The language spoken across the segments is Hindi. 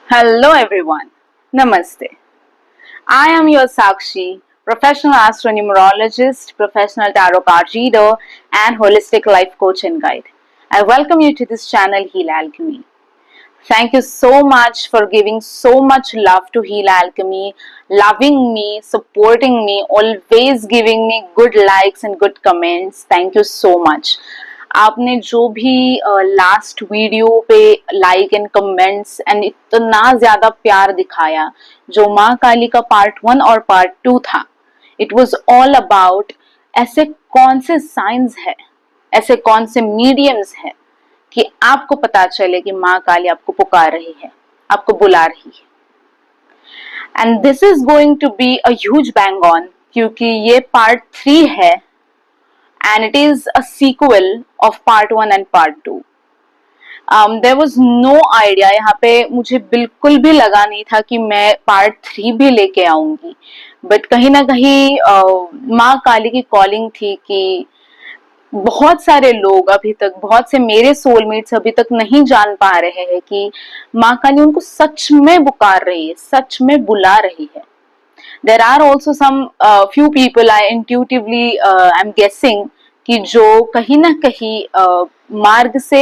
Hello everyone. Namaste. I am your Sakshi, professional astronumerologist, professional tarot card reader, and holistic life coach and guide. I welcome you to this channel, Heal Alchemy. Thank you so much for giving so much love to Heal Alchemy, loving me, supporting me, always giving me good likes and good comments. Thank you so much. आपने जो भी लास्ट वीडियो पे लाइक एंड कमेंट्स एंड इतना ज्यादा प्यार दिखाया, जो माँ काली का पार्ट 1 और पार्ट 2 था, इट वॉज ऑल अबाउट ऐसे कौन से साइंस है, ऐसे कौन से मीडियम्स है कि आपको पता चले कि माँ काली आपको पुकार रही है, आपको बुला रही है। And this is going to be a huge bang on, क्योंकि ये पार्ट 3 है and it is a sequel of part 1 and part 2. There was no idea, यहाँ पे मुझे बिल्कुल भी लगा नहीं था कि मैं पार्ट 3 भी लेके आऊंगी, बट कहीं ना कहीं माँ काली की कॉलिंग थी कि बहुत सारे लोग अभी तक, बहुत से मेरे सोलमेट्स अभी तक नहीं जान पा रहे हैं कि माँ काली उनको सच में पुकार रही है, सच में बुला रही है. There are also some few people I intuitively I'm guessing कि जो कहीं ना कहीं मार्ग से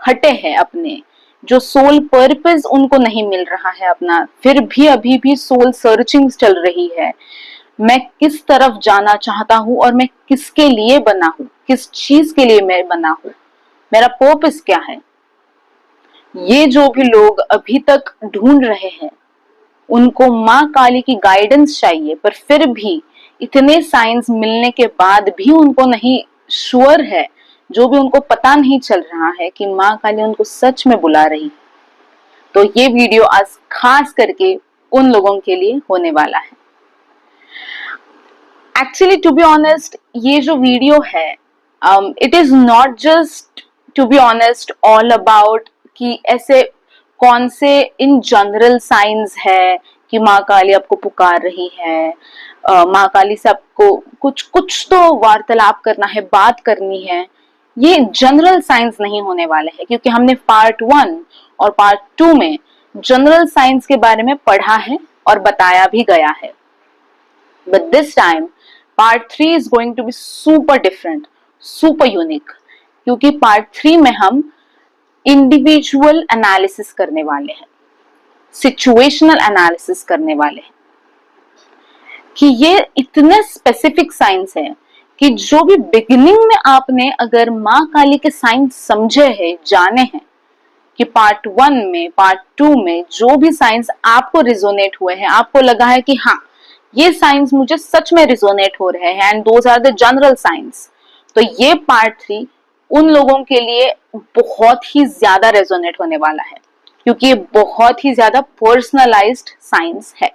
हटे हैं अपने, जो सोल पर्पस उनको नहीं मिल रहा है अपना, फिर भी अभी भी सोल सर्चिंग चल रही है. मैं किस तरफ जाना चाहता हूँ और मैं किसके लिए बना हूँ, किस चीज के लिए मैं बना हूँ, मेरा पर्पस क्या है, ये जो भी लोग अभी तक ढूंढ रहे हैं उनको माँ काली की गाइडेंस चाहिए. पर फिर भी इतने साइंस मिलने के बाद भी उनको नहीं श्योर है, जो भी उनको पता नहीं चल रहा है कि माँ काली उनको सच में बुला रही. तो ये वीडियो आज खास करके उन लोगों के लिए होने वाला है. एक्चुअली टू बी ऑनेस्ट, ये जो वीडियो है, it is not just, to be honest, all about कि ऐसे कौन से इन जनरल साइंस है कि माँ काली आपको पुकार रही है, माँ काली से आपको कुछ कुछ तो वार्तालाप करना है, बात करनी है. ये जनरल साइंस नहीं होने वाले हैं, क्योंकि हमने पार्ट 1 और पार्ट 2 में जनरल साइंस के बारे में पढ़ा है और बताया भी गया है. But this time, part 3 is going to be super different, super unique, क्योंकि part 3 में हम इंडिविजुअल एनालिसिस करने वाले हैं, सिचुएशनल एनालिसिस करने वाले हैं, कि ये इतने स्पेसिफिक साइंस है कि जो भी बिगिनिंग में आपने अगर माँ काली के साइंस समझे हैं, जाने हैं, कि पार्ट 1 में, पार्ट 2 में जो भी साइंस आपको रिजोनेट हुए हैं, आपको लगा है कि हाँ, ये साइंस मुझे सच में रिजोनेट हो रहे हैं and those are the general science, तो ये पार्ट 3 उन लोगों के लिए बहुत ही ज्यादा रेजोनेट होने वाला है, क्योंकि ये बहुत ही ज्यादा पर्सनलाइज्ड साइंस है.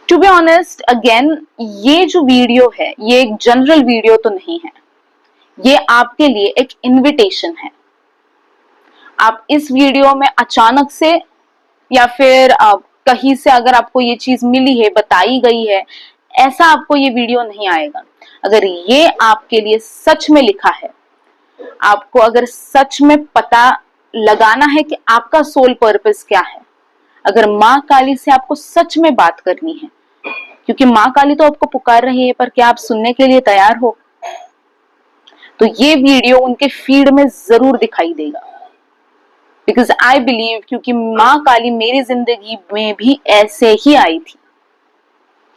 टू बी ऑनेस्ट, अगेन, ये जो वीडियो है ये एक जनरल वीडियो तो नहीं है, ये आपके लिए एक इनविटेशन है. आप इस वीडियो में अचानक से या फिर कहीं से अगर आपको ये चीज मिली है, बताई गई है, ऐसा आपको ये वीडियो नहीं आएगा. अगर ये आपके लिए सच में लिखा है, आपको अगर सच में पता लगाना है कि आपका सोल पर्पस क्या है, अगर माँ काली से आपको सच में बात करनी है, क्योंकि माँ काली तो आपको पुकार रही है, पर क्या आप सुनने के लिए तैयार हो, तो ये वीडियो उनके फीड में जरूर दिखाई देगा. बिकॉज आई बिलीव, क्योंकि माँ काली मेरी जिंदगी में भी ऐसे ही आई थी,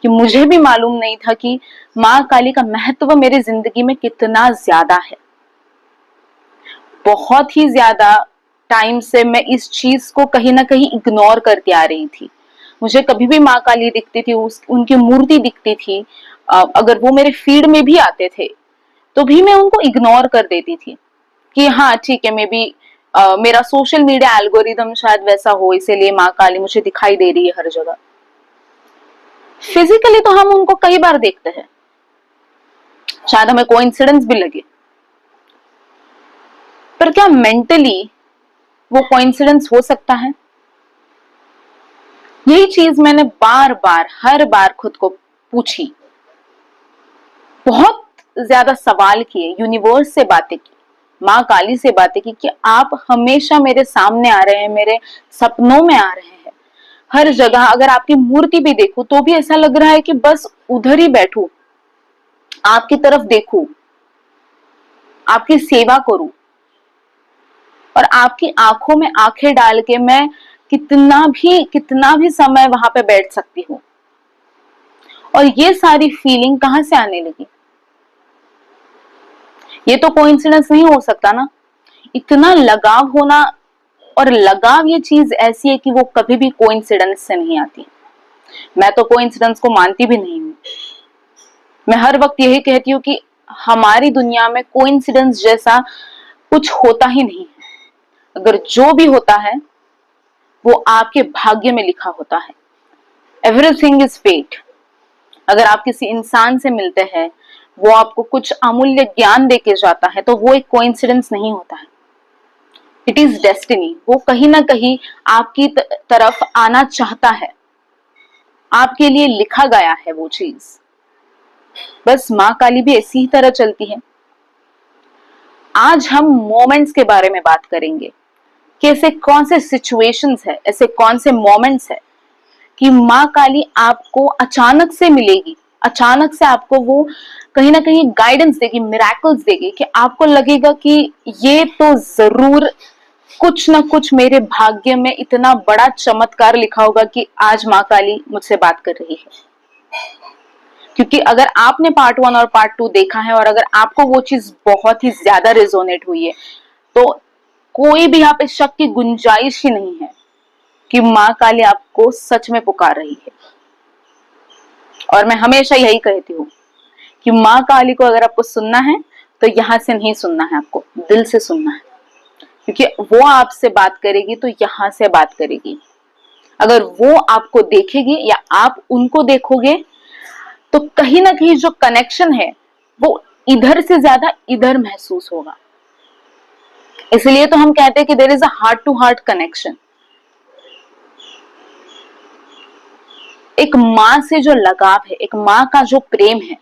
कि मुझे भी मालूम नहीं था कि माँ काली का महत्व मेरी जिंदगी में कितना ज्यादा है. बहुत ही ज्यादा टाइम से मैं इस चीज को कहीं ना कहीं इग्नोर करती आ रही थी. मुझे कभी भी माँ काली दिखती थी, उनकी मूर्ति दिखती थी, अगर वो मेरे फीड में भी आते थे तो भी मैं उनको इग्नोर कर देती थी कि हाँ ठीक है, मे बी मेरा सोशल मीडिया एल्गोरिदम शायद वैसा हो, इसीलिए माँ काली मुझे दिखाई दे रही है हर जगह. फिजिकली तो हम उनको कई बार देखते हैं, शायद हमें कोइंसिडेंस भी लगे, पर क्या मेंटली वो कोइंसिडेंस हो सकता है? यही चीज मैंने बार बार, हर बार खुद को पूछी, बहुत ज्यादा सवाल किए, यूनिवर्स से बातें की, माँ काली से बातें की कि आप हमेशा मेरे सामने आ रहे हैं, मेरे सपनों में आ रहे हैं। हर जगह अगर आपकी मूर्ति भी देखूं तो भी ऐसा लग रहा है कि बस उधर ही बैठूं, आपकी तरफ देखूं, आपकी सेवा करूं, और आपकी आंखों में आंखें डाल के मैं कितना भी समय वहां पे बैठ सकती हूँ। और ये सारी फीलिंग कहां से आने लगी? ये तो कोइंसिडेंस नहीं हो सकता ना। इतना लगाव होना, और लगाव ये चीज ऐसी है कि वो कभी भी कोइंसिडेंस से नहीं आती। मैं तो कोइंसिडेंस को मानती भी नहीं हूँ। मैं हर वक्त यही कहती हूँ कि हमारी दुनिया में कोइंसिडेंस जैसा कुछ होता ही नहीं है। अगर जो भी होता है वो आपके भाग्य में लिखा होता है। Everything is fate. अगर आप किसी इंसान से मिलते हैं, वो आपको कुछ अमूल्य ज्ञान देके जाता है, तो वो एक कोइंसिडेंस नहीं होता है, इट इज डेस्टिनी। वो कहीं ना कहीं आपकी तरफ आना चाहता है, आपके लिए लिखा गया है वो चीज। बस माँ काली भी ऐसी ही तरह चलती है। आज हम मोमेंट्स के बारे में बात करेंगे कि ऐसे कौन से सिचुएशंस है, ऐसे कौन से मोमेंट्स है कि माँ काली आपको अचानक से मिलेगी, अचानक से आपको वो कहीं ना कहीं गाइडेंस देगी, मिरेकल्स देगी, कि आपको लगेगा कि ये तो जरूर कुछ ना कुछ मेरे भाग्य में इतना बड़ा चमत्कार लिखा होगा कि आज माँ काली मुझसे बात कर रही है। क्योंकि अगर आपने पार्ट 1 और पार्ट 2 देखा है, और अगर आपको वो चीज बहुत ही ज्यादा रेजोनेट हुई है, तो कोई भी यहाँ पे शक की गुंजाइश ही नहीं है कि माँ काली आपको सच में पुकार रही है। और मैं हमेशा यही कहती हूँ कि माँ काली को अगर आपको सुनना है तो यहाँ से नहीं सुनना है, आपको दिल से सुनना है। क्योंकि वो आपसे बात करेगी तो यहाँ से बात करेगी। अगर वो आपको देखेगी या आप उनको देखोगे, तो कहीं ना कहीं जो कनेक्शन है वो इधर से ज्यादा इधर महसूस होगा। इसलिए तो हम कहते हैं कि there is a heart to heart connection. एक माँ से जो लगाव है, एक माँ का जो प्रेम है,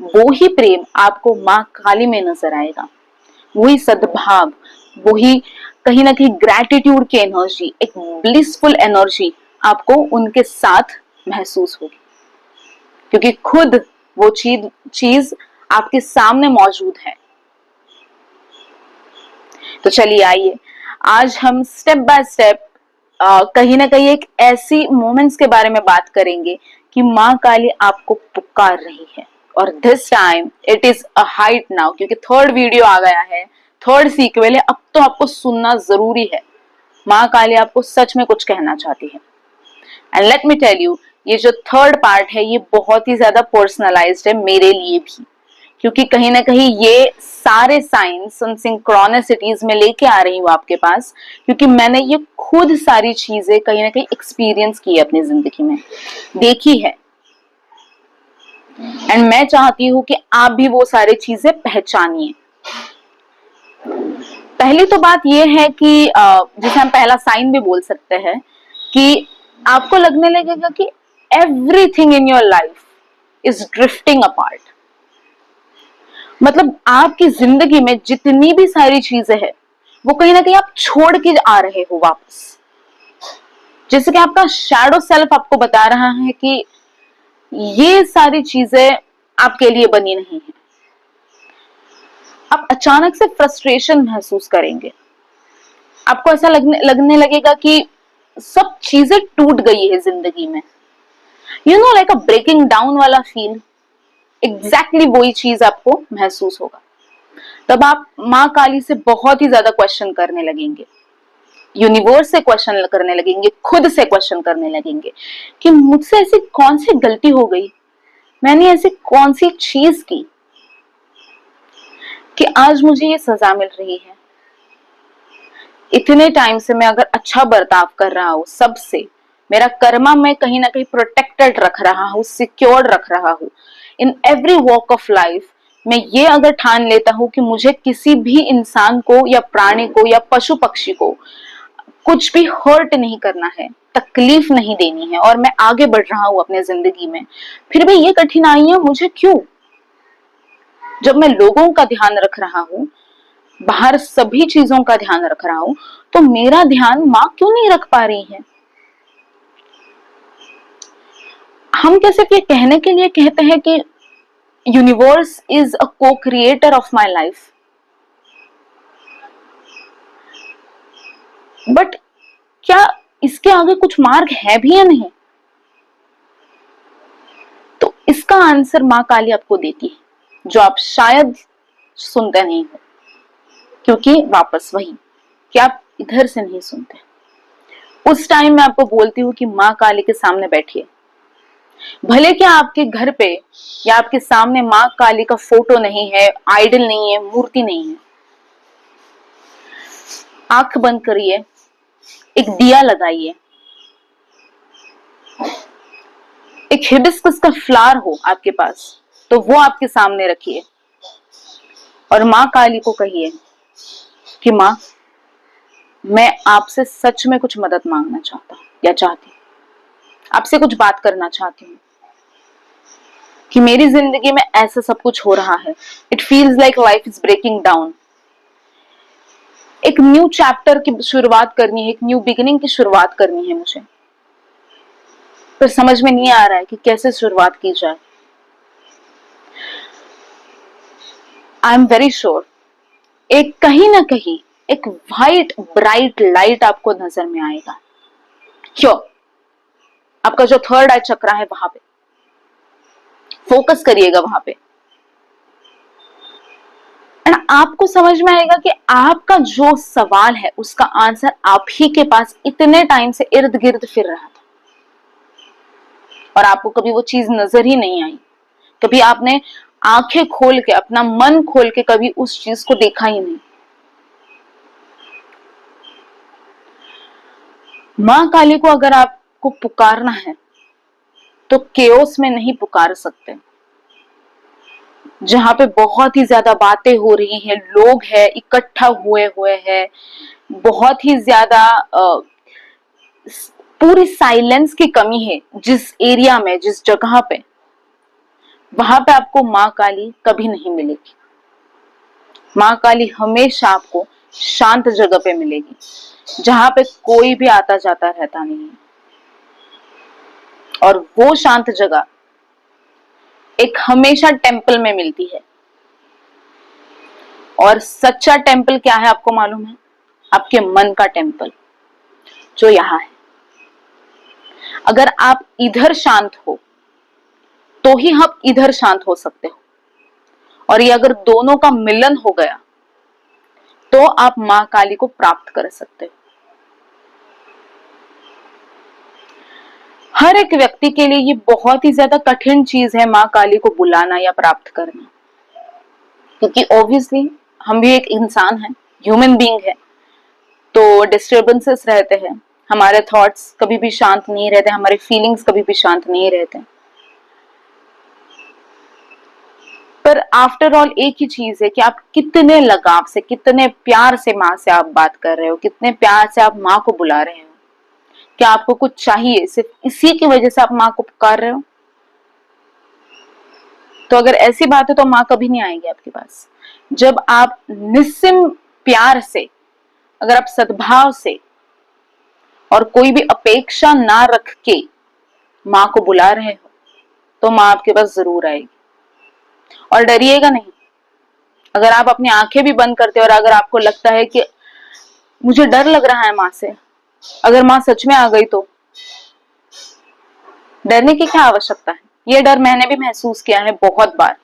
वो ही प्रेम आपको माँ काली में नजर आएगा। वही सद्भाव, वही कहीं ना कहीं ग्रैटिट्यूड की एनर्जी, एक ब्लिसफुल एनर्जी आपको उनके साथ महसूस होगी। क्योंकि खुद वो चीज आपके सामने मौजूद है। तो चलिए आइए, आज हम स्टेप बाय स्टेप कहीं ना कहीं एक ऐसी मोमेंट्स के बारे में बात करेंगे कि माँ काली आपको पुकार रही है। और this time it is a height now, क्योंकि थर्ड वीडियो आ गया है, थर्ड सीक्वल है। अब तो आपको सुनना जरूरी है। माँ काली आपको सच में कुछ कहना चाहती है। And let me tell you, ये जो थर्ड पार्ट है ये बहुत ही ज्यादा पर्सनलाइज्ड है मेरे लिए भी। क्योंकि कहीं ना कहीं ये सारे साइंस सिंक्रोनिसिटीज में लेके आ रही हूँ आपके पास, क्योंकि मैंने ये खुद सारी चीजें कहीं ना कहीं एक्सपीरियंस की है, अपनी जिंदगी में देखी है। एंड मैं चाहती हूँ कि आप भी वो सारी चीजें पहचानिए। पहली तो बात ये है कि जिसे हम पहला साइन भी बोल सकते हैं, कि आपको लगने लगेगा कि everything in your life is drifting apart. मतलब आपकी जिंदगी में जितनी भी सारी चीजें हैं वो कहीं ना कहीं आप छोड़ के आ रहे हो वापस। जैसे कि आपका शैडो सेल्फ आपको बता रहा है कि ये सारी चीजें आपके लिए बनी नहीं है। आप अचानक से फ्रस्ट्रेशन महसूस करेंगे। आपको ऐसा लगने लगेगा कि सब चीजें टूट गई है जिंदगी में। You know, like a breaking down वाला फील। एग्जैक्टली वही चीज आपको महसूस होगा। तब आप माँ काली से बहुत ही ज्यादा क्वेश्चन करने लगेंगे, यूनिवर्स से क्वेश्चन करने लगेंगे, खुद से क्वेश्चन करने लगेंगे कि मुझसे ऐसी कौन सी गलती हो गई, मैंने ऐसी कौन सी चीज की कि आज मुझे ये सजा मिल रही है। इतने टाइम से मैं अगर अच्छा बर्ताव कर रहा हूं सबसे, मेरा कर्मा मैं कहीं ना कहीं प्रोटेक्टेड रख रहा हूं, सिक्योर्ड रख रहा हूं in every walk of life. मैं ये अगर ठान लेता हूं कि मुझे किसी भी इंसान को या प्राणी को या पशु पक्षी को कुछ भी हर्ट नहीं करना है, तकलीफ नहीं देनी है, और मैं आगे बढ़ रहा हूं अपने जिंदगी में, फिर भी ये कठिनाइयां मुझे क्यों? जब मैं लोगों का ध्यान रख रहा हूं बाहर सभी चीजों का ध्यान रख रहा हूं, तो मेरा ध्यान माँ क्यों नहीं रख पा रही है? हम क्या सिर्फ ये कहने के लिए कहते हैं कि यूनिवर्स इज अ को creator of my life, but क्या इसके आगे कुछ मार्ग है भी या नहीं? तो इसका आंसर माँ काली आपको देती है, जो आप शायद सुनते नहीं हो, क्योंकि वापस वही कि आप इधर से नहीं सुनते। उस टाइम मैं आपको बोलती हूँ कि माँ काली के सामने बैठिए, भले कि आपके घर पे या आपके सामने माँ काली का फोटो नहीं है, आइडल नहीं है, मूर्ति नहीं है, आंख बंद करिए, एक दिया लगाइए, एक हिबिस्कस का फ्लावर हो आपके पास तो वो आपके सामने रखिए और माँ काली को कहिए कि माँ, मैं आपसे सच में कुछ मदद मांगना चाहता हूँ या चाहती हूँ, आपसे कुछ बात करना चाहती हूँ कि मेरी जिंदगी में ऐसा सब कुछ हो रहा है। It feels like life is breaking down. एक न्यू चैप्टर की शुरुआत करनी है, एक न्यू बिगिनिंग की शुरुआत करनी है मुझे, पर समझ में नहीं आ रहा है कि कैसे शुरुआत की जाए। आई एम वेरी श्योर एक कहीं ना कहीं एक वाइट ब्राइट लाइट आपको नजर में आएगा। क्यों? आपका जो थर्ड आई चक्रा है वहां पे फोकस करिएगा, वहां पे एंड आपको समझ में आएगा कि आपका जो सवाल है उसका आंसर आप ही के पास इतने टाइम से इर्द गिर्द फिर रहा था और आपको कभी वो चीज नजर ही नहीं आई। कभी आपने आंखें खोल के, अपना मन खोल के कभी उस चीज को देखा ही नहीं। मां काली को अगर आपको पुकारना है तो केओस में नहीं पुकार सकते, जहां पे बहुत ही ज्यादा बातें हो रही हैं, लोग हैं इकट्ठा हुए हुए हैं, बहुत ही ज्यादा पूरी साइलेंस की कमी है जिस एरिया में, जिस जगह पे, वहां पे आपको मां काली कभी नहीं मिलेगी। मां काली हमेशा आपको शांत जगह पे मिलेगी, जहां पे कोई भी आता जाता रहता नहीं है। और वो शांत जगह एक हमेशा टेंपल में मिलती है। और सच्चा टेंपल क्या है आपको मालूम है? आपके मन का टेंपल, जो यहां है। अगर आप इधर शांत हो तो ही हम इधर शांत हो सकते हो, और ये अगर दोनों का मिलन हो गया तो आप मां काली को प्राप्त कर सकते हो। हर एक व्यक्ति के लिए ये बहुत ही ज्यादा कठिन चीज है मां काली को बुलाना या प्राप्त करना, क्योंकि ऑब्वियसली हम भी एक इंसान है, ह्यूमन बीइंग है, तो डिस्टर्बेंसेस रहते हैं, हमारे थॉट्स कभी भी शांत नहीं रहते, हमारे फीलिंग्स कभी भी शांत नहीं रहते। पर आफ्टर ऑल एक ही चीज है कि आप कितने लगाव से, कितने प्यार से माँ से आप बात कर रहे हो, कितने प्यार से आप माँ को बुला रहे हो। क्या आपको कुछ चाहिए सिर्फ इसी की वजह से आप माँ को पुकार रहे हो? तो अगर ऐसी बात है तो माँ कभी नहीं आएगी आपके पास। जब आप निस्सिम प्यार से, अगर आप सद्भाव से और कोई भी अपेक्षा ना रख के माँ को बुला रहे हो, तो माँ आपके पास जरूर आएगी। और डरिएगा नहीं। अगर आप अपनी आंखें भी बंद करते हो और अगर आपको लगता है कि मुझे डर लग रहा है माँ से, अगर माँ सच में आ गई तो डरने की क्या आवश्यकता है? ये डर मैंने भी महसूस किया है बहुत बार,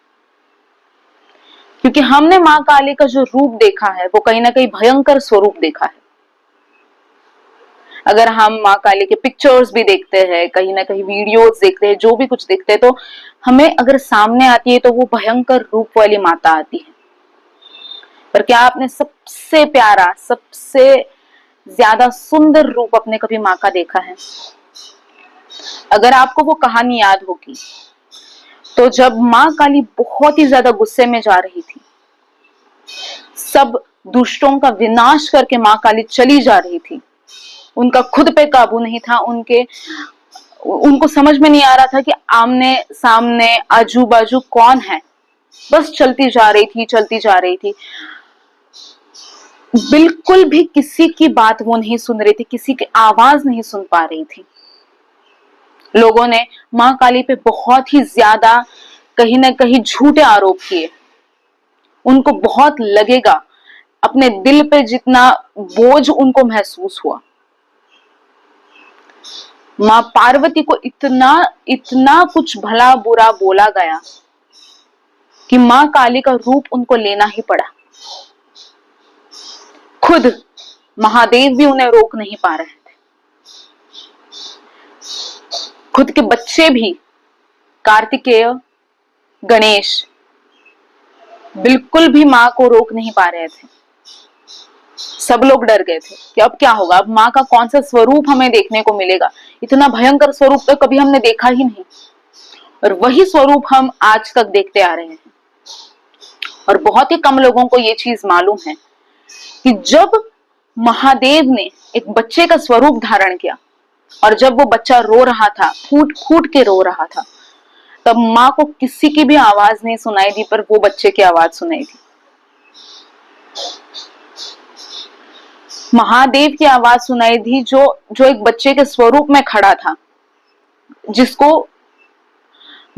क्योंकि हमने माँ काली का जो रूप देखा है वो कहीं ना कहीं भयंकर स्वरूप देखा है। अगर हम माँ काली के पिक्चर्स भी देखते हैं, कहीं ना कहीं वीडियोस देखते हैं, जो भी कुछ देखते हैं, तो हमें अगर सामने आती है तो वो भयंकर रूप वाली माता आती है। पर क्या आपने सबसे प्यारा, सबसे ज्यादा सुंदर रूप अपने कभी माँ का देखा है? अगर आपको वो कहानी याद होगी तो जब माँ काली बहुत ही ज्यादा गुस्से में जा रही थी, सब दुष्टों का विनाश करके माँ काली चली जा रही थी, उनका खुद पे काबू नहीं था, उनको समझ में नहीं आ रहा था कि आमने सामने आजू बाजू कौन है, बस चलती जा रही थी, चलती जा रही थी। बिल्कुल भी किसी की बात वो नहीं सुन रही थी, किसी की आवाज नहीं सुन पा रही थी। लोगों ने मां काली पे बहुत ही ज्यादा कहीं ना कहीं झूठे आरोप किए। उनको बहुत लगेगा, अपने दिल पे जितना बोझ उनको महसूस हुआ। मां पार्वती को इतना इतना कुछ भला बुरा बोला गया कि मां काली का रूप उनको लेना ही पड़ा। खुद महादेव भी उन्हें रोक नहीं पा रहे थे। खुद के बच्चे भी, कार्तिकेय, गणेश, बिल्कुल भी मां को रोक नहीं पा रहे थे। सब लोग डर गए थे कि अब क्या होगा, अब मां का कौन सा स्वरूप हमें देखने को मिलेगा। इतना भयंकर स्वरूप तो कभी हमने देखा ही नहीं, और वही स्वरूप हम आज तक देखते आ रहे हैं। और बहुत ही कम लोगों को ये चीज मालूम है कि जब महादेव ने एक बच्चे का स्वरूप धारण किया और जब वो बच्चा रो रहा था, फूट फूट के रो रहा था, तब मां को किसी की भी आवाज नहीं सुनाई दी, पर वो बच्चे की आवाज सुनाई दी। महादेव की आवाज सुनाई दी, जो जो एक बच्चे के स्वरूप में खड़ा था, जिसको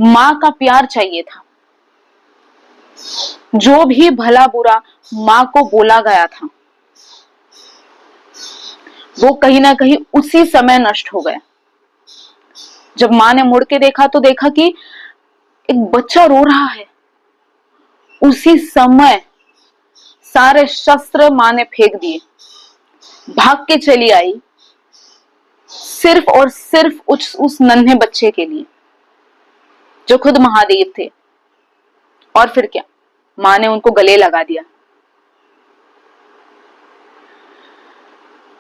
मां का प्यार चाहिए था। जो भी भला बुरा मां को बोला गया था, वो कहीं ना कहीं उसी समय नष्ट हो गया। जब मां ने मुड़ के देखा तो देखा कि एक बच्चा रो रहा है। उसी समय सारे शस्त्र मां ने फेंक दिए, भाग के चली आई, सिर्फ और सिर्फ उस नन्हे बच्चे के लिए, जो खुद महादेव थे। और फिर क्या, मां ने उनको गले लगा दिया।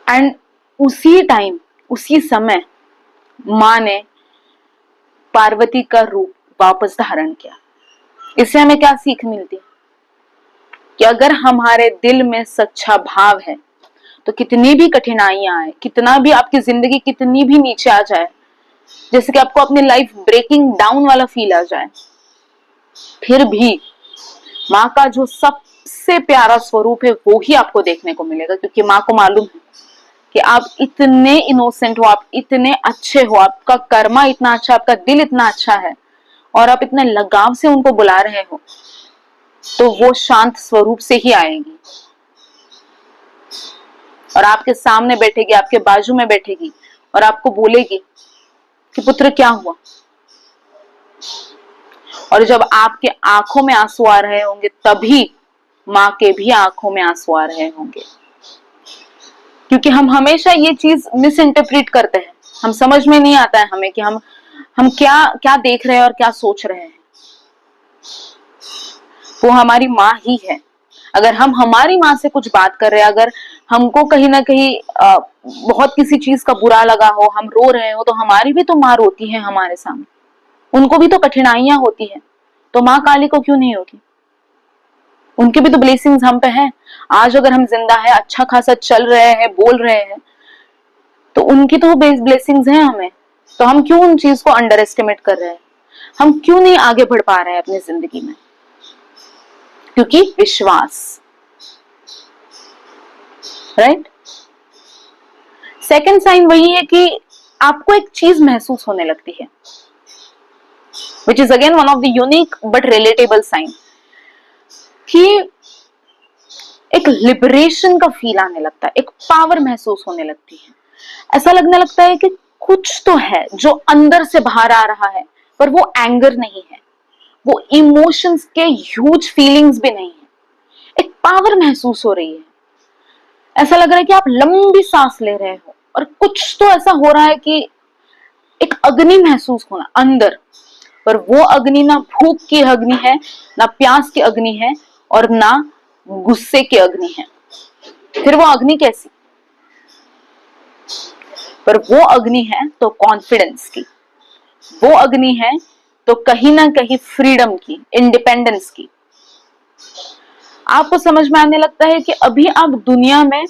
एंड उसी टाइम, उसी समय मां ने पार्वती का रूप वापस धारण किया। इससे हमें क्या सीख मिलती है कि अगर हमारे दिल में सच्चा भाव है तो कितनी भी कठिनाइयां आए, कितना भी आपकी जिंदगी कितनी भी नीचे आ जाए, जैसे कि आपको अपनी लाइफ ब्रेकिंग डाउन वाला फील आ जाए, फिर भी माँ का जो सबसे प्यारा स्वरूप है वो ही आपको देखने को मिलेगा। क्योंकि माँ को मालूम है कि आप इतने इनोसेंट हो, आप इतने अच्छे हो, आपका कर्मा इतना अच्छा, आपका दिल इतना अच्छा है, और आप इतने लगाव से उनको बुला रहे हो, तो वो शांत स्वरूप से ही आएगी और आपके सामने बैठेगी, आपके बाजू में बैठेगी और आपको बोलेगी कि पुत्र क्या हुआ। और जब आपके आंखों में आंसू आ रहे होंगे, तभी माँ के भी आंखों में आंसू आ रहे होंगे। क्योंकि हम हमेशा ये चीज मिस इंटरप्रेट करते हैं, हम समझ में नहीं आता है हमें कि हम क्या क्या देख रहे हैं और क्या सोच रहे हैं। वो हमारी माँ ही है। अगर हम हमारी माँ से कुछ बात कर रहे हैं, अगर हमको कहीं ना कहीं बहुत किसी चीज का बुरा लगा हो, हम रो रहे हो, तो हमारी भी तो माँ रोती है हमारे सामने, उनको भी तो कठिनाइयां होती है। तो माँ काली को क्यों नहीं होगी? उनके भी तो ब्लेसिंग्स हम पे हैं। आज अगर हम जिंदा है, अच्छा खासा चल रहे हैं, बोल रहे हैं, तो उनकी तो ब्लेसिंग्स हैं हमें। तो हम क्यों उन चीज को अंडर एस्टिमेट कर रहे हैं? हम क्यों नहीं आगे बढ़ पा रहे हैं अपनी जिंदगी में? क्योंकि विश्वास, राइट। सेकंड साइन वही है कि आपको एक चीज महसूस होने लगती है, which is again one of the unique but relatable sign, कि एक लिबरेशन का फील आने लगता है, एक पावर महसूस होने लगती है। ऐसा लगने लगता है कि कुछ तो है जो अंदर से बाहर आ रहा है, पर वो एंगर नहीं है, वो इमोशंस के ह्यूज फीलिंग्स भी नहीं है, एक पावर महसूस हो रही है। ऐसा लग रहा है कि आप लंबी सांस ले रहे हो और कुछ तो ऐसा हो रहा है कि एक अग्नि महसूस होना अंदर, पर वो अग्नि ना भूख की अग्नि है, ना प्यास की अग्नि है, और ना गुस्से की अग्नि है। फिर वो अग्नि कैसी? पर वो अग्नि है तो कॉन्फिडेंस की, वो अग्नि है तो कहीं ना कहीं फ्रीडम की, इंडिपेंडेंस की। आपको समझ में आने लगता है कि अभी आप दुनिया में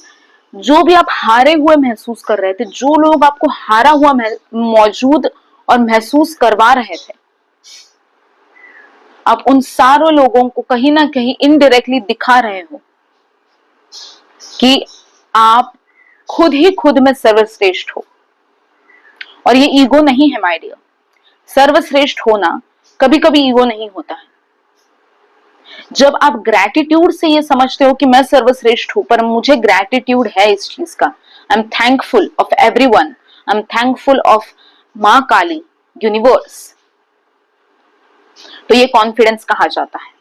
जो भी आप हारे हुए महसूस कर रहे थे, जो लोग आपको हारा हुआ मौजूद और महसूस करवा रहे थे, आप उन सारे लोगों को कहीं ना कहीं इनडायरेक्टली दिखा रहे हो कि आप खुद ही खुद में सर्वश्रेष्ठ हो। और ये ईगो नहीं है माय डियर। सर्वश्रेष्ठ होना कभी कभी ईगो नहीं होता है। जब आप ग्रैटिट्यूड से ये समझते हो कि मैं सर्वश्रेष्ठ हूं, पर मुझे ग्रैटिट्यूड है इस चीज का, I am thankful of everyone, I am thankful of मां काली, यूनिवर्स, तो ये कॉन्फिडेंस कहा जाता है।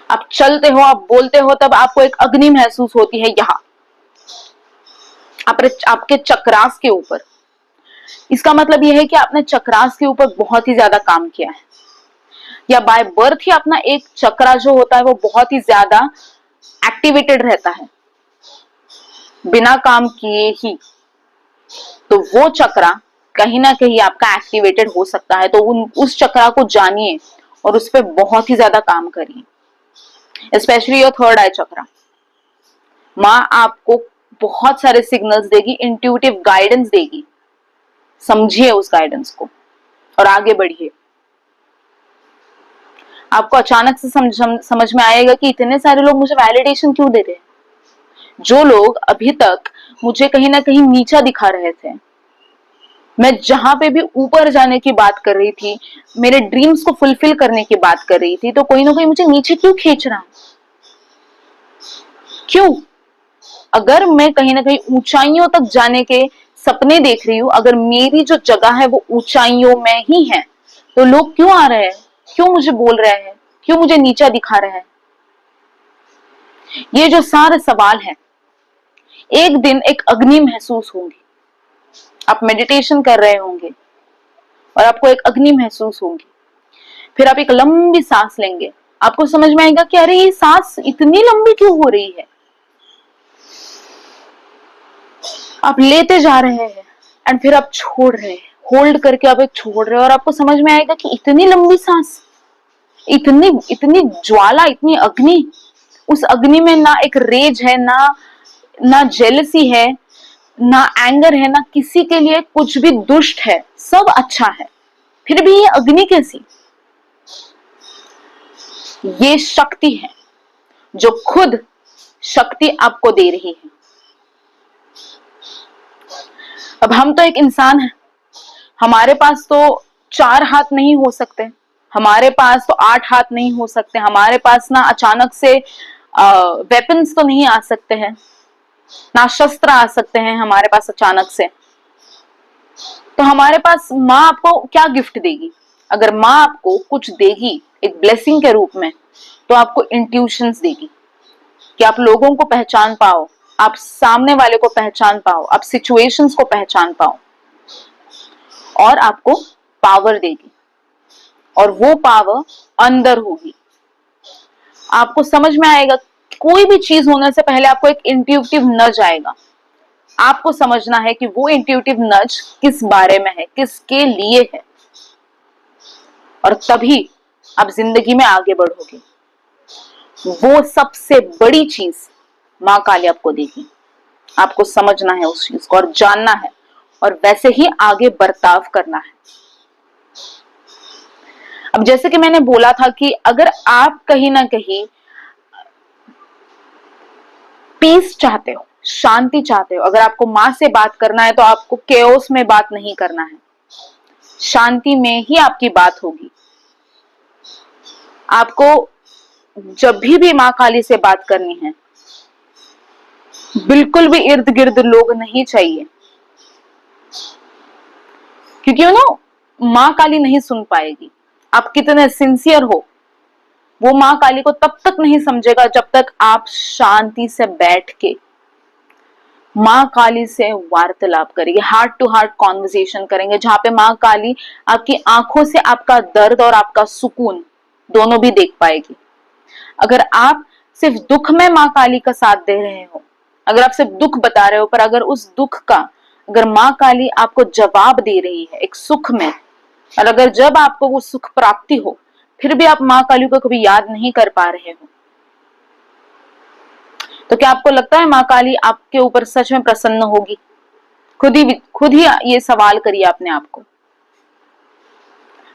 आप चलते हो, आप बोलते हो, तब आपको एक अग्नि महसूस होती है यहां आपके चक्रास के ऊपर। इसका मतलब यह है कि आपने चक्रास के ऊपर बहुत ही ज्यादा काम किया है, या बाय बर्थ ही अपना एक चक्रा जो होता है वो बहुत ही ज्यादा एक्टिवेटेड रहता है बिना काम किए ही। तो वो चक्रा कहीं ना कहीं आपका एक्टिवेटेड हो सकता है। तो उस चक्रा को जानिए और उस पर बहुत ही ज्यादा काम करिए, स्पेशली योर थर्ड आई चक्रा। माँ आपको बहुत सारे सिग्नल्स देगी, इंट्यूटिव गाइडेंस देगी। समझिए उस गाइडेंस को और आगे बढ़िए। आपको अचानक से समझ में आएगा कि इतने सारे लोग मुझे वैलिडेशन क्यों दे रहे हैं। जो लोग अभी तक मुझे कहीं ना कहीं नीचा दिखा रहे थे, मैं जहां पे भी ऊपर जाने की बात कर रही थी, मेरे ड्रीम्स को फुलफिल करने की बात कर रही थी, तो कोई ना कोई मुझे नीचे क्यों खींच रहा है? क्यों? अगर मैं कहीं ना कहीं ऊंचाइयों तक जाने के सपने देख रही हूं, अगर मेरी जो जगह है वो ऊंचाइयों में ही है, तो लोग क्यों आ रहे हैं, क्यों मुझे बोल रहे हैं, क्यों मुझे नीचा दिखा रहे हैं? ये जो सारे सवाल है, एक दिन एक अग्नि महसूस होगी। आप मेडिटेशन कर रहे होंगे और आपको एक अग्नि महसूस होगी। फिर आप एक लंबी सांस लेंगे, आपको समझ में आएगा कि अरे ये सांस इतनी लंबी क्यों हो रही है। आप लेते जा रहे हैं एंड फिर आप छोड़ रहे हैं, होल्ड करके आप एक छोड़ रहे हैं, और आपको समझ में आएगा कि इतनी लंबी सांस, इतनी इतनी ज्वाला, इतनी अग्नि। उस अग्नि में ना एक रेज है, ना जेलसी है, ना एंगर है, ना किसी के लिए कुछ भी दुष्ट है, सब अच्छा है। फिर भी ये अग्नि कैसी? ये शक्ति है जो खुद शक्ति आपको दे रही है। अब हम तो एक इंसान है, हमारे पास तो 4 हाथ नहीं हो सकते, हमारे पास तो 8 हाथ नहीं हो सकते, हमारे पास ना अचानक से वेपन्स तो नहीं आ सकते हैं, ना शस्त्र आ सकते हैं हमारे पास अचानक से। तो हमारे पास माँ आपको क्या गिफ्ट देगी? अगर माँ आपको कुछ देगी एक ब्लेसिंग के रूप में, तो आपको इंट्यूशंस देगी कि आप लोगों को पहचान पाओ, आप सामने वाले को पहचान पाओ, आप सिचुएशंस को पहचान पाओ, और आपको पावर देगी। और वो पावर अंदर होगी। आपको समझ में आएगा, कोई भी चीज होने से पहले आपको एक इंट्यूटिव नज आएगा। आपको समझना है कि वो इंट्यूटिव नज किस बारे में है, किसके लिए है, और तभी आप जिंदगी में आगे बढ़ोगे। वो सबसे बड़ी चीज माँ काली आपको देगी। आपको समझना है उस चीज को और जानना है, और वैसे ही आगे बर्ताव करना है। अब जैसे कि मैंने बोला था कि अगर आप कहीं ना कहीं पीस चाहते हो, शांति चाहते हो, अगर आपको माँ से बात करना है, तो आपको केओस में बात नहीं करना है, शांति में ही आपकी बात होगी। आपको जब भी माँ काली से बात करनी है, बिल्कुल भी इर्द गिर्द लोग नहीं चाहिए, क्योंकि माँ काली नहीं सुन पाएगी। आप कितने सिंसियर हो, वो माँ काली को तब तक नहीं समझेगा जब तक आप शांति से बैठ के माँ काली से वार्तालाप करेंगे, हार्ट टू हार्ट कॉन्वर्सेशन करेंगे, जहां पे माँ काली आपकी आंखों से आपका दर्द और आपका सुकून दोनों भी देख पाएगी। अगर आप सिर्फ दुख में माँ काली का साथ दे रहे हो, अगर आप सिर्फ दुख बता रहे हो, पर अगर उस दुख का अगर माँ काली आपको जवाब दे रही है एक सुख में, और अगर जब आपको वो सुख प्राप्ति हो, फिर भी आप माँ काली को कभी याद नहीं कर पा रहे हो, तो क्या आपको लगता है माँ काली आपके ऊपर सच में प्रसन्न होगी? खुद ही ये सवाल करिए अपने आप को।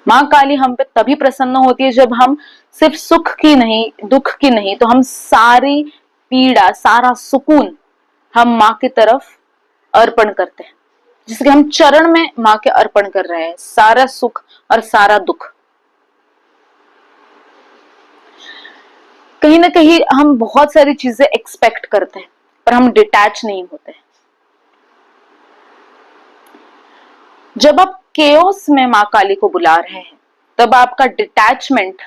माँ काली हम पे तभी प्रसन्न होती है जब हम सिर्फ सुख की नहीं, दुख की नहीं, तो हम सारी पीड़ा, सारा सुकून हम माँ की तरफ अर्पण करते हैं, जिसके हम चरण में माँ के अर्पण कर रहे हैं सारा सुख और सारा दुख। कहीं ना कहीं हम बहुत सारी चीजें एक्सपेक्ट करते हैं पर हम डिटैच नहीं होते। जब आप केओस में माँ काली को बुला रहे हैं तब आपका डिटैचमेंट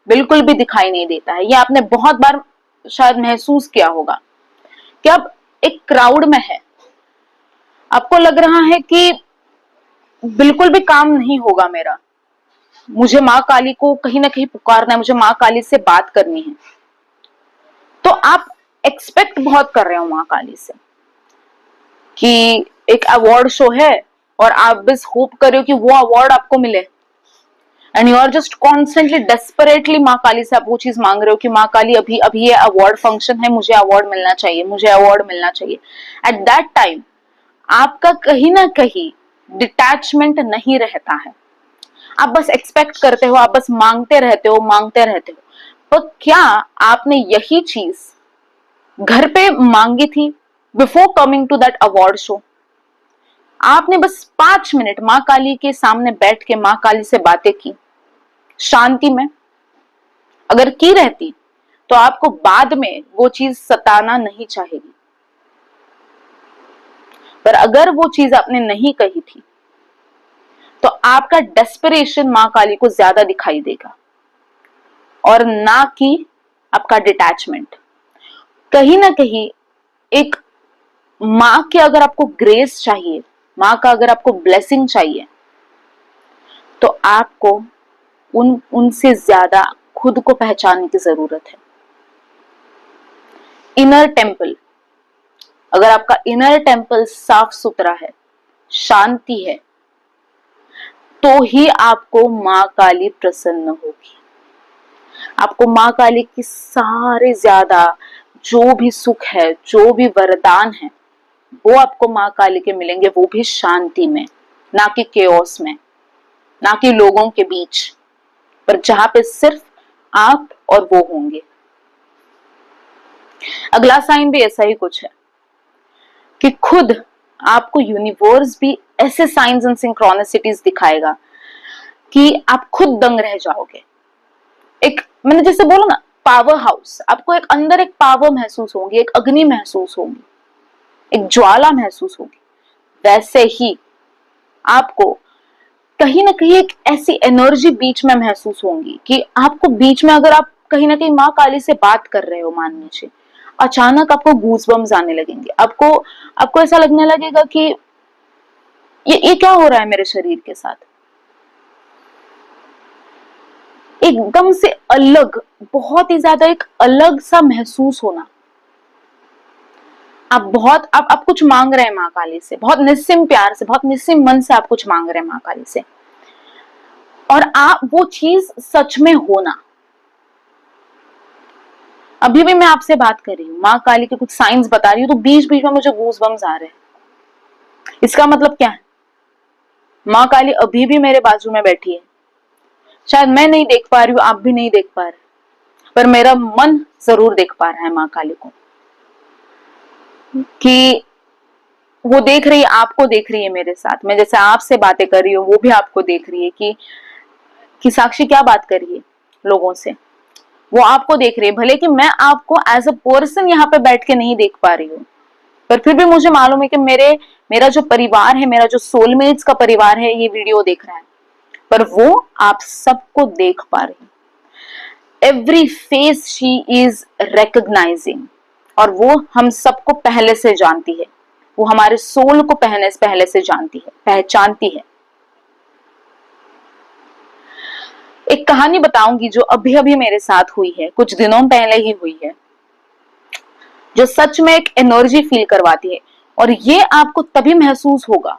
बिल्कुल भी दिखाई नहीं देता है। ये आपने बहुत बार शायद महसूस किया होगा कि आप एक क्राउड में है, आपको लग रहा है कि बिल्कुल भी काम नहीं होगा मेरा, मुझे माँ काली को कहीं ना कहीं पुकारना है, मुझे माँ काली से बात करनी है। तो आप एक्सपेक्ट बहुत कर रहे हो माँ काली से कि एक अवार्ड शो है और आप बस होप कर रहे हो कि वो अवार्ड आपको मिले, and you are just constantly desperately माँ काली से आप वो चीज मांग रहे हो कि माँ काली अभी अभी ये अवार्ड फंक्शन है, मुझे अवार्ड मिलना चाहिए, मुझे अवार्ड मिलना चाहिए। एट दैट टाइम आपका कहीं ना कहीं डिटैचमेंट नहीं रहता है, आप बस एक्सपेक्ट करते हो, आप बस मांगते रहते हो, मांगते रहते हो। पर क्या आपने यही चीज घर पे मांगी थी before coming to that award show? आपने बस 5 मिनट माँ काली के सामने बैठ के माँ काली से बातें की शांति में, अगर की रहती तो आपको बाद में वो चीज सताना नहीं चाहेगी। पर अगर वो चीज आपने नहीं कही थी तो आपका डेस्परेशन माँ काली को ज्यादा दिखाई देगा और ना कि आपका डिटैचमेंट। कहीं ना कहीं एक माँ के अगर आपको ग्रेस चाहिए, माँ का अगर आपको ब्लेसिंग चाहिए, तो आपको उनसे ज्यादा खुद को पहचानने की जरूरत है। इनर टेम्पल, अगर आपका इनर टेम्पल साफ सुथरा है, शांति है, तो ही आपको माँ काली प्रसन्न होगी। आपको माँ काली की सारे ज्यादा जो भी सुख है, जो भी वरदान है, वो आपको माँ काली के मिलेंगे, वो भी शांति में, ना कि केओस में, ना कि लोगों के बीच, पर जहां पे सिर्फ आप और वो होंगे। अगला साइन भी ऐसा ही कुछ है कि खुद आपको यूनिवर्स भी ऐसे साइंस एंड सिंक्रोनिसिटीज दिखाएगा कि आप खुद दंग रह जाओगे। एक मैंने जैसे बोला ना, पावर हाउस, आपको एक अंदर एक पावर महसूस होगी, एक अग्नि महसूस होगी, एक ज्वाला महसूस होगी। वैसे ही आपको कहीं ना कहीं एक ऐसी एनर्जी बीच में महसूस होगी कि आपको बीच में, अगर आप कहीं ना कहीं माँ काली से बात कर रहे हो मान लीजिए, अचानक आपको गूज़बम्स आने लगेंगे, आपको ऐसा लगने लगेगा कि ये क्या हो रहा है मेरे शरीर के साथ। एकदम से अलग, बहुत ही ज्यादा एक अलग सा महसूस होना। आप कुछ मांग रहे हैं माँ काली से, बहुत निस्सिम प्यार से, बहुत निस्सिम मन से आप कुछ मांग रहे हैं माँ काली से, और आप वो चीज सच में होना। अभी भी मैं आपसे बात कर रही हूँ, माँ काली के कुछ साइंस बता रही हूँ, तो बीच बीच में मुझे गूज़बम्स आ रहे हैं। इसका मतलब क्या है? माँ काली अभी भी मेरे बाजू में बैठी है। शायद मैं नहीं देख पा रही हूँ, आप भी नहीं देख पा रहे, पर मेरा मन जरूर देख पा रहा है माँ काली को, कि वो देख रही है, आपको देख रही है मेरे साथ। मैं जैसे आपसे बातें कर रही हूँ, वो भी आपको देख रही है कि साक्षी क्या बात कर रही है लोगों से, वो आपको देख रही है। भले कि मैं आपको एज अ पर्सन यहाँ पे बैठ के नहीं देख पा रही हूँ, पर फिर भी मुझे मालूम है कि मेरा जो परिवार है, मेरा जो सोलमेट्स का परिवार है, ये वीडियो देख रहा है, पर वो आप सबको देख पा रही है। Every face she is recognising, और वो हम सबको पहले से जानती है, वो हमारे सोल को पहले से जानती है, पहचानती है। एक कहानी बताऊंगी जो अभी अभी मेरे साथ हुई है, कुछ दिनों पहले ही हुई है, जो सच में एक एनर्जी फील करवाती है। और ये आपको तभी महसूस होगा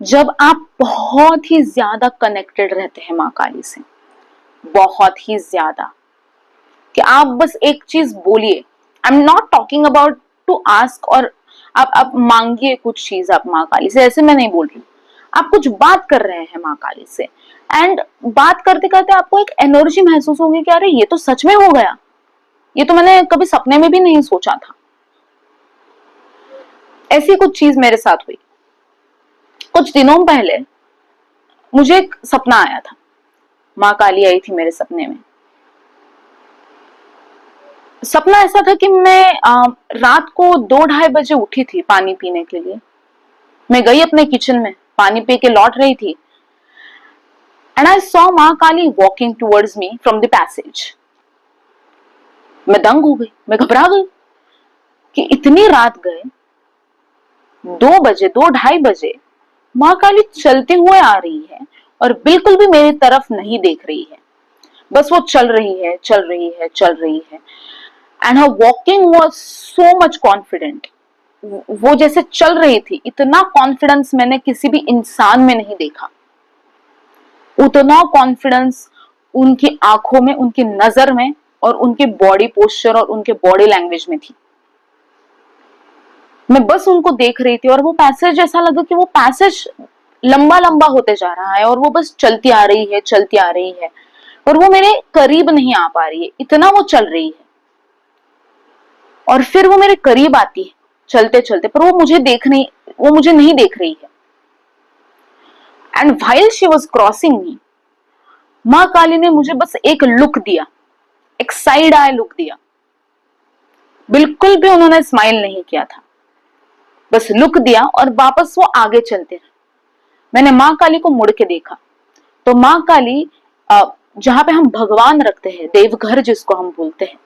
जब आप बहुत ही ज्यादा कनेक्टेड रहते हैं माँ काली से, बहुत ही ज्यादा, कि आप बस एक चीज बोलिए। I am not talking about to ask, और आप मांगिए कुछ चीज आप माँ काली से, ऐसे मैं नहीं बोल रही। आप कुछ बात कर रहे हैं माँ काली से, एंड बात करते करते आपको एक एनर्जी महसूस होगी कि अरे ये तो सच में हो गया, ये तो मैंने कभी सपने में भी नहीं सोचा था। ऐसी कुछ चीज मेरे साथ हुई। कुछ दिनों पहले मुझे एक सपना आया था, माँ काली आई थी मेरे सपने में। सपना ऐसा था कि मैं रात को 2-2:30 बजे उठी थी पानी पीने के लिए। मैं गई अपने किचन में, पानी पी के लौट रही थी, एंड आई सॉ माँ Kali walking towards me from the passage. मैं दंग हो गई, मैं घबरा गई कि इतनी रात गए, 2 बजे, 2-2:30 बजे माँ काली चलते हुए आ रही है और बिल्कुल भी मेरी तरफ नहीं देख रही है। बस वो चल रही है, चल रही है, चल रही है, and her walking was so much confident. वो जैसे चल रही थी, इतना कॉन्फिडेंस मैंने किसी भी इंसान में नहीं देखा। उतना कॉन्फिडेंस उनकी आंखों में, उनकी नजर में और उनके बॉडी पोस्चर और उनके बॉडी लैंग्वेज में थी। मैं बस उनको देख रही थी और वो पैसेज, ऐसा लगा कि वो पैसेज लंबा लंबा होते जा रहा है और वो बस चलती आ रही है, चलती आ रही है, और वो मेरे करीब नहीं आ पा रही है, इतना वो चल रही है। और फिर वो मेरे करीब आती है चलते चलते, पर वो मुझे नहीं देख रही है। And while she was crossing me, माँ काली ने मुझे बस एक लुक दिया, एक साइड आई लुक दिया। बिल्कुल भी उन्होंने स्माइल नहीं किया था, बस लुक दिया और वापस वो आगे चलते रहे। मैंने माँ काली को मुड़ के देखा तो माँ काली, जहां पे हम भगवान रखते हैं, देवघर जिसको हम बोलते हैं,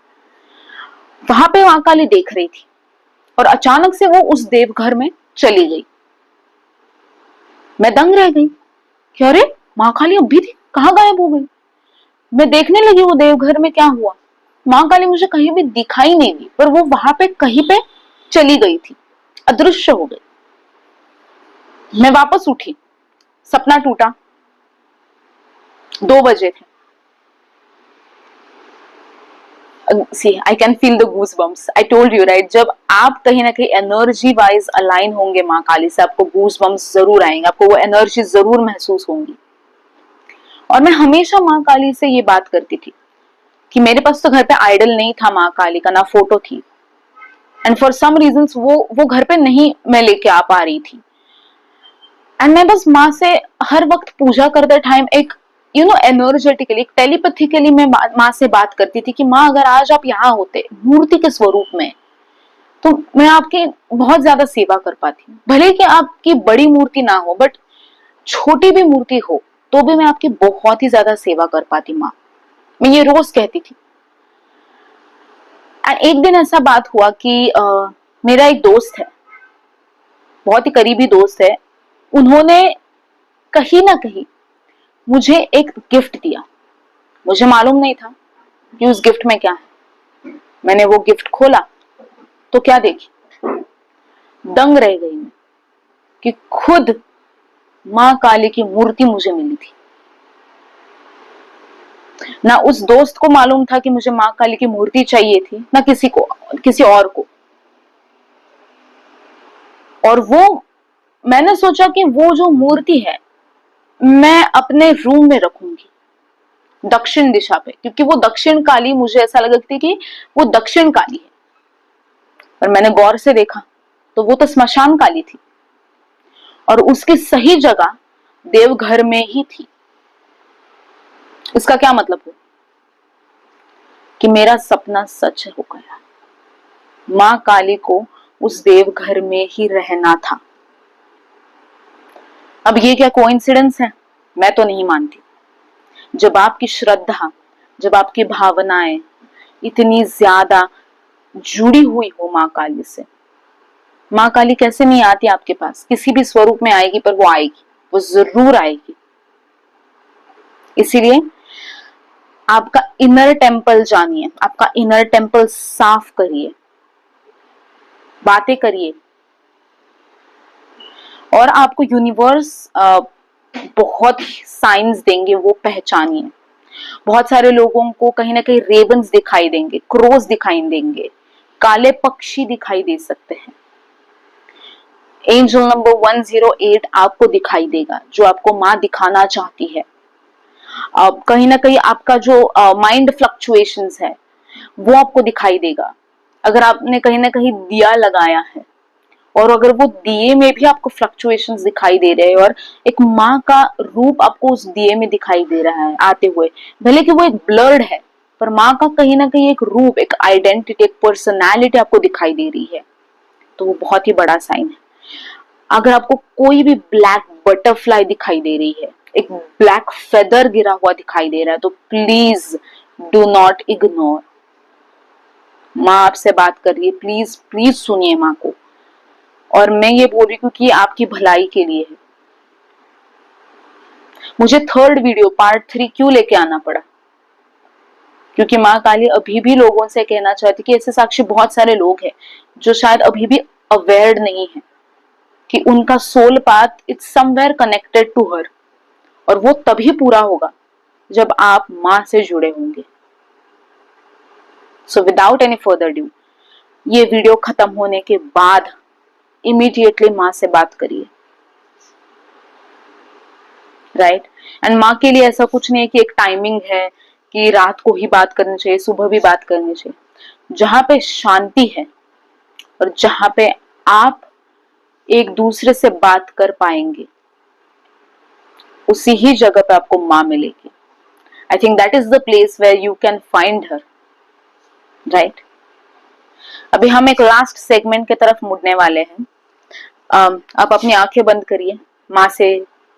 वहां पे माँ काली देख रही थी और अचानक से वो उस देवघर में चली गई। मैं दंग रह गई कि अरे माँ काली अभी थी, कहाँ गायब हो गई। मैं देखने लगी वो देवघर में क्या हुआ। माँ काली मुझे कहीं भी दिखाई नहीं दी, पर वो वहां पे कहीं पे चली गई थी, अदृश्य हो गई। मैं वापस उठी, सपना टूटा, 2 बजे थे। See, I can feel the goosebumps. I told you, right? जब आप कहीं ना कहीं एनर्जी वाइज अलाइन होंगे माँ काली से, आपको गूसबम्स जरूर आएंगे, आपको वो एनर्जी जरूर महसूस होंगी। और मैं हमेशा माँ काली से ये बात करती थी कि मेरे पास तो घर पे आइडल नहीं था माँ काली का, ना फोटो थी, एंड फॉर सम रीजंस वो घर पे नहीं मैं लेके आ पा रही थी। एंड मैं बस माँ से हर वक्त पूजा करते टाइम एक एनर्जेटिकली, एक टेलीपैथिकली मैं माँ से बात करती थी कि माँ अगर आज आप यहाँ होते मूर्ति के स्वरूप में, तो मैं आपकी बहुत ज्यादा सेवा कर पाती। भले कि आपकी बड़ी मूर्ति ना हो, बट छोटी भी मूर्ति हो तो भी मैं आपकी बहुत ही ज्यादा सेवा कर पाती माँ। मैं ये रोज कहती थी। एंड एक दिन ऐसा बात हुआ कि मेरा एक दोस्त है, बहुत ही करीबी दोस्त है, उन्होंने कहीं ना कहीं मुझे एक गिफ्ट दिया। मुझे मालूम नहीं था कि उस गिफ्ट में क्या है। मैंने वो गिफ्ट खोला तो क्या देखी, दंग रह गई मैं कि खुद माँ काली की मूर्ति मुझे मिली थी। ना उस दोस्त को मालूम था कि मुझे माँ काली की मूर्ति चाहिए थी, ना किसी और को। और वो, मैंने सोचा कि वो जो मूर्ति है मैं अपने रूम में रखूंगी, दक्षिण दिशा पे, क्योंकि वो दक्षिण काली, मुझे ऐसा लगा थी कि वो दक्षिण काली है। पर मैंने गौर से देखा तो वो तो स्मशान काली थी, और उसकी सही जगह देवघर में ही थी। इसका क्या मतलब है कि मेरा सपना सच हो गया। माँ काली को उस देवघर में ही रहना था। अब ये क्या कोइंसिडेंस है? मैं तो नहीं मानती। जब आपकी श्रद्धा, जब आपकी भावनाएं इतनी ज्यादा जुड़ी हुई हो माँ काली से, माँ काली कैसे नहीं आती आपके पास? किसी भी स्वरूप में आएगी, पर वो आएगी, वो जरूर आएगी। इसीलिए आपका इनर टेम्पल जानिए, आपका इनर टेम्पल साफ करिए, बातें करिए, और आपको यूनिवर्स बहुत साइंस देंगे, वो पहचानिए। बहुत सारे लोगों को कहीं ना कहीं रेवंस दिखाई देंगे, क्रोस दिखाई देंगे, काले पक्षी दिखाई दे सकते हैं। एंजल नंबर 108 आपको दिखाई देगा, जो आपको माँ दिखाना चाहती है। कहीं ना कहीं आपका जो माइंड फ्लक्चुएशंस है, वो आपको दिखाई देगा। अगर आपने कहीं ना कहीं दिया लगाया है और अगर वो दिए में भी आपको फ्लक्चुएशंस दिखाई दे रहे हैं और एक माँ का रूप आपको उस दिए में दिखाई दे रहा है आते हुए, भले कि वो एक ब्लर्ड है, पर माँ का कहीं ना कहीं एक रूप, एक आइडेंटिटी, एक पर्सनालिटी आपको दिखाई दे रही है, तो वो बहुत ही बड़ा साइन है। अगर आपको कोई भी ब्लैक बटरफ्लाई दिखाई दे रही है, एक ब्लैक फेदर गिरा हुआ दिखाई दे रहा है, तो प्लीज डू नॉट इग्नोर। माँ आपसे बात कर रही है, प्लीज प्लीज सुनिए माँ को। और मैं ये बोल रही हूँ कि आपकी भलाई के लिए है। मुझे थर्ड वीडियो पार्ट 3 क्यों लेके आना पड़ा? क्योंकि माँ काली अभी भी लोगों से कहना चाहती कि ऐसे साक्षी बहुत सारे लोग हैं जो शायद अभी भी अवेयर नहीं है कि उनका soul path it's somewhere connected to her, और वो तभी पूरा होगा जब आप माँ से जुड़े होंगे। So without any further due, ये वीडियो खत्म होने के बाद इमीडिएटली माँ से बात करिए, राइट। एंड माँ के लिए ऐसा कुछ नहीं है कि एक टाइमिंग है कि रात को ही बात करनी चाहिए, सुबह भी बात करनी चाहिए। जहां पे शांति है और जहां पे आप एक दूसरे से बात कर पाएंगे, उसी ही जगह पे आपको माँ मिलेगी। I think that is the place where you can find her, right. अभी हम एक लास्ट सेगमेंट की तरफ मुड़ने वाले हैं। आप अपनी आंखें बंद करिए, माँ से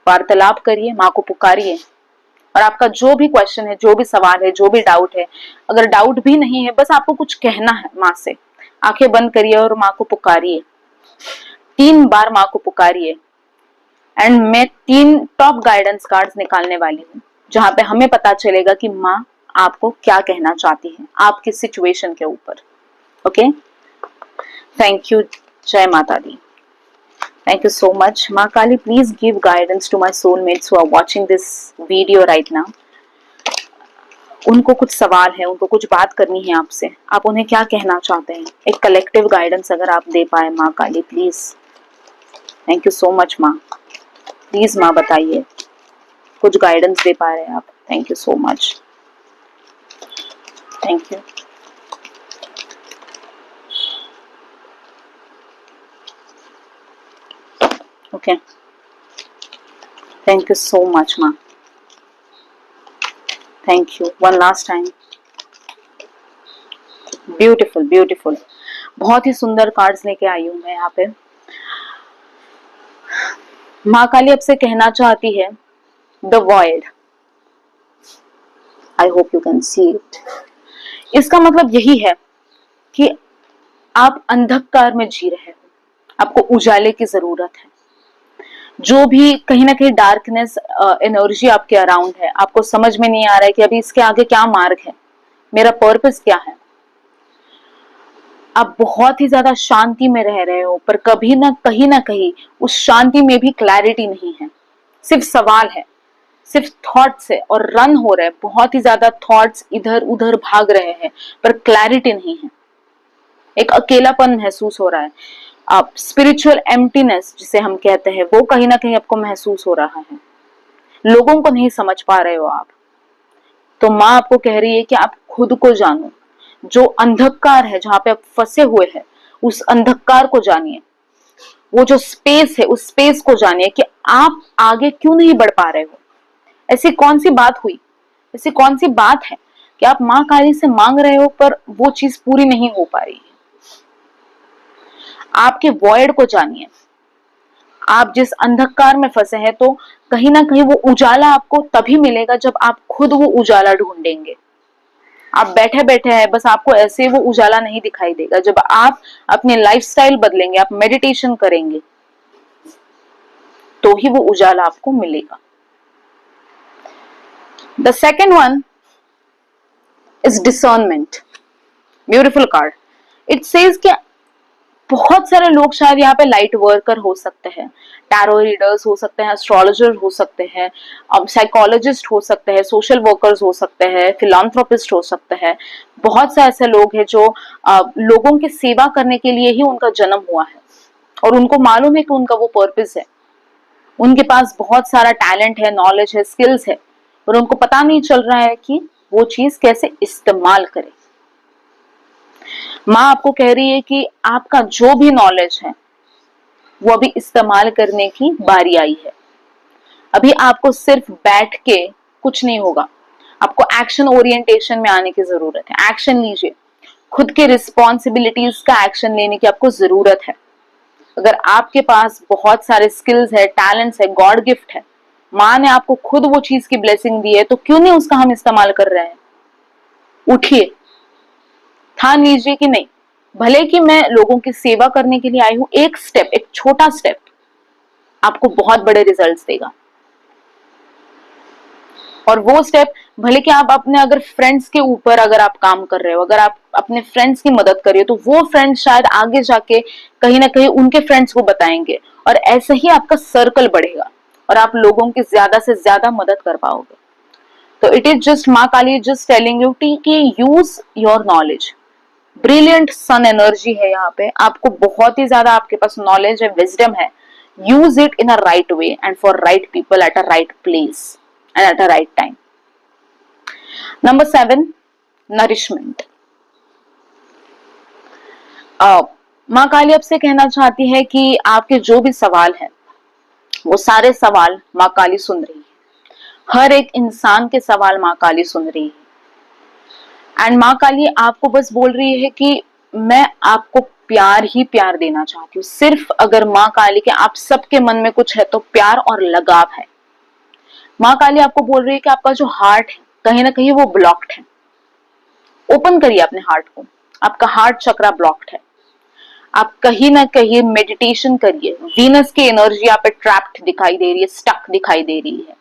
वार्तालाप करिए, माँ को पुकारिए, और आपका जो भी क्वेश्चन है, जो भी सवाल है, जो भी डाउट है, अगर डाउट भी नहीं है, बस आपको कुछ कहना है माँ से, आंखें बंद करिए और माँ को पुकारिए। 3 बार माँ को पुकारिए। एंड मैं 3 टॉप गाइडेंस कार्ड्स निकालने वाली हूँ, जहां पे हमें पता चलेगा कि माँ आपको क्या कहना चाहती है आपकी सिचुएशन के ऊपर। Okay, thank you. जय माता दी। Thank you so much. Ma Kali, please give guidance to my soulmates who are watching this video right now. उनको कुछ सवाल है, उनको कुछ बात करनी है आपसे, आप उन्हें क्या कहना चाहते हैं? एक कलेक्टिव गाइडेंस अगर आप दे पाए माँ Kali, please. Thank you so much माँ। प्लीज माँ बताइए, कुछ गाइडेंस दे पा रहे हैं आप? Thank you so much, thank you. Okay, thank you so much माँ, thank you. One last time. Beautiful beautiful, बहुत ही सुंदर कार्ड्स लेके आई हूं मैं यहाँ पे। माँ काली आपसे कहना चाहती है the void. I hope you can see it. इसका मतलब यही है कि आप अंधकार में जी रहे हो, आपको उजाले की जरूरत है। जो भी कहीं ना कहीं डार्कनेस एनर्जी आपके अराउंड है, आपको समझ में नहीं आ रहा है कि अभी इसके आगे क्या मार्ग है, मेरा पर्पस क्या है। आप बहुत ही ज्यादा शांति में रह रहे हो, पर कभी ना कहीं उस शांति में भी क्लैरिटी नहीं है, सिर्फ सवाल है, सिर्फ थॉट्स है और रन हो रहे हैं, बहुत ही ज्यादा थॉट्स इधर उधर भाग रहे हैं, पर क्लैरिटी नहीं है। एक अकेलापन महसूस हो रहा है, आप स्पिरिचुअल एम्प्टीनेस जिसे हम कहते हैं, वो कहीं ना कहीं आपको महसूस हो रहा है। लोगों को नहीं समझ पा रहे हो आप। तो माँ आपको कह रही है कि आप खुद को जानो, जो अंधकार है जहां पे आप फंसे हुए हैं, उस अंधकार को जानिए। वो जो स्पेस है, उस स्पेस को जानिए कि आप आगे क्यों नहीं बढ़ पा रहे हो। ऐसी कौन सी बात हुई, ऐसी कौन सी बात है कि आप माँ काली से मांग रहे हो पर वो चीज पूरी नहीं हो पा रही है। आपके वॉइड को जानिए। आप जिस अंधकार में फंसे हैं, तो कहीं ना कहीं वो उजाला आपको तभी मिलेगा जब आप खुद वो उजाला ढूंढेंगे। आप बैठे बैठे हैं, बस आपको ऐसे वो उजाला नहीं दिखाई देगा। जब आप अपने लाइफस्टाइल बदलेंगे, आप मेडिटेशन करेंगे, तो ही वो उजाला आपको मिलेगा। The second one is discernment. Beautiful card. It says कि बहुत सारे लोग शायद यहाँ पे लाइट वर्कर हो सकते हैं, टैरो रीडर्स हो सकते हैं, एस्ट्रोलॉजर हो सकते हैं, साइकोलॉजिस्ट हो सकते हैं, सोशल वर्कर्स हो सकते हैं, फिलांथ्रोपिस्ट हो सकते हैं। बहुत से ऐसे लोग हैं जो लोगों की सेवा करने के लिए ही उनका जन्म हुआ है, और उनको मालूम है कि उनका वो पर्पस है। उनके पास बहुत सारा टैलेंट है, नॉलेज है, स्किल्स है, और उनको पता नहीं चल रहा है कि वो चीज कैसे इस्तेमाल करें। माँ आपको कह रही है कि आपका जो भी नॉलेज है वो अभी इस्तेमाल करने की बारी आई है। अभी आपको सिर्फ बैठ के कुछ नहीं होगा, आपको एक्शन ओरिएंटेशन में आने की जरूरत है। एक्शन लीजिए, खुद के रिस्पॉन्सिबिलिटीज का एक्शन लेने की आपको जरूरत है। अगर आपके पास बहुत सारे स्किल्स है, टैलेंट्स है, गॉड गिफ्ट है, माँ ने आपको खुद वो चीज की ब्लेसिंग दी है, तो क्यों नहीं उसका हम इस्तेमाल कर रहे हैं? उठिए, ठान लीजिए कि नहीं, भले कि मैं लोगों की सेवा करने के लिए आई हूं, एक स्टेप, एक छोटा स्टेप आपको बहुत बड़े रिजल्ट्स देगा। और वो स्टेप भले कि आप अपने अगर फ्रेंड्स के ऊपर अगर आप काम कर रहे हो, अगर आप अपने फ्रेंड्स की मदद कर रहे हो, तो वो फ्रेंड्स शायद आगे जाके कहीं ना कहीं उनके फ्रेंड्स को बताएंगे, और ऐसे ही आपका सर्कल बढ़ेगा और आप लोगों की ज्यादा से ज्यादा मदद कर पाओगे। तो इट इज जस्ट माँ काली जस्ट टेलिंग यू कि use your knowledge. Brilliant sun energy है यहाँ पे, आपको बहुत ही ज्यादा आपके पास नॉलेज है, विजडम है। Use it in a right way and for right people at a right place and at a right time. Number 7, nourishment. माँ काली आपसे कहना चाहती है कि आपके जो भी सवाल है वो सारे सवाल माँ काली सुन रही है। हर एक इंसान के सवाल माँ काली सुन रही है। एंड माँ काली आपको बस बोल रही है कि मैं आपको प्यार ही प्यार देना चाहती हूँ। सिर्फ अगर माँ काली के आप सबके मन में कुछ है तो प्यार और लगाव है। माँ काली आपको बोल रही है कि आपका जो हार्ट है कहीं ना कहीं वो ब्लॉक्ड है। ओपन करिए अपने हार्ट को, आपका हार्ट चक्रा ब्लॉक्ड है। आप कहीं ना कहीं मेडिटेशन करिए, वीनस की एनर्जी आप पे ट्रैप्ड दिखाई दे रही है, स्टक दिखाई दे रही है।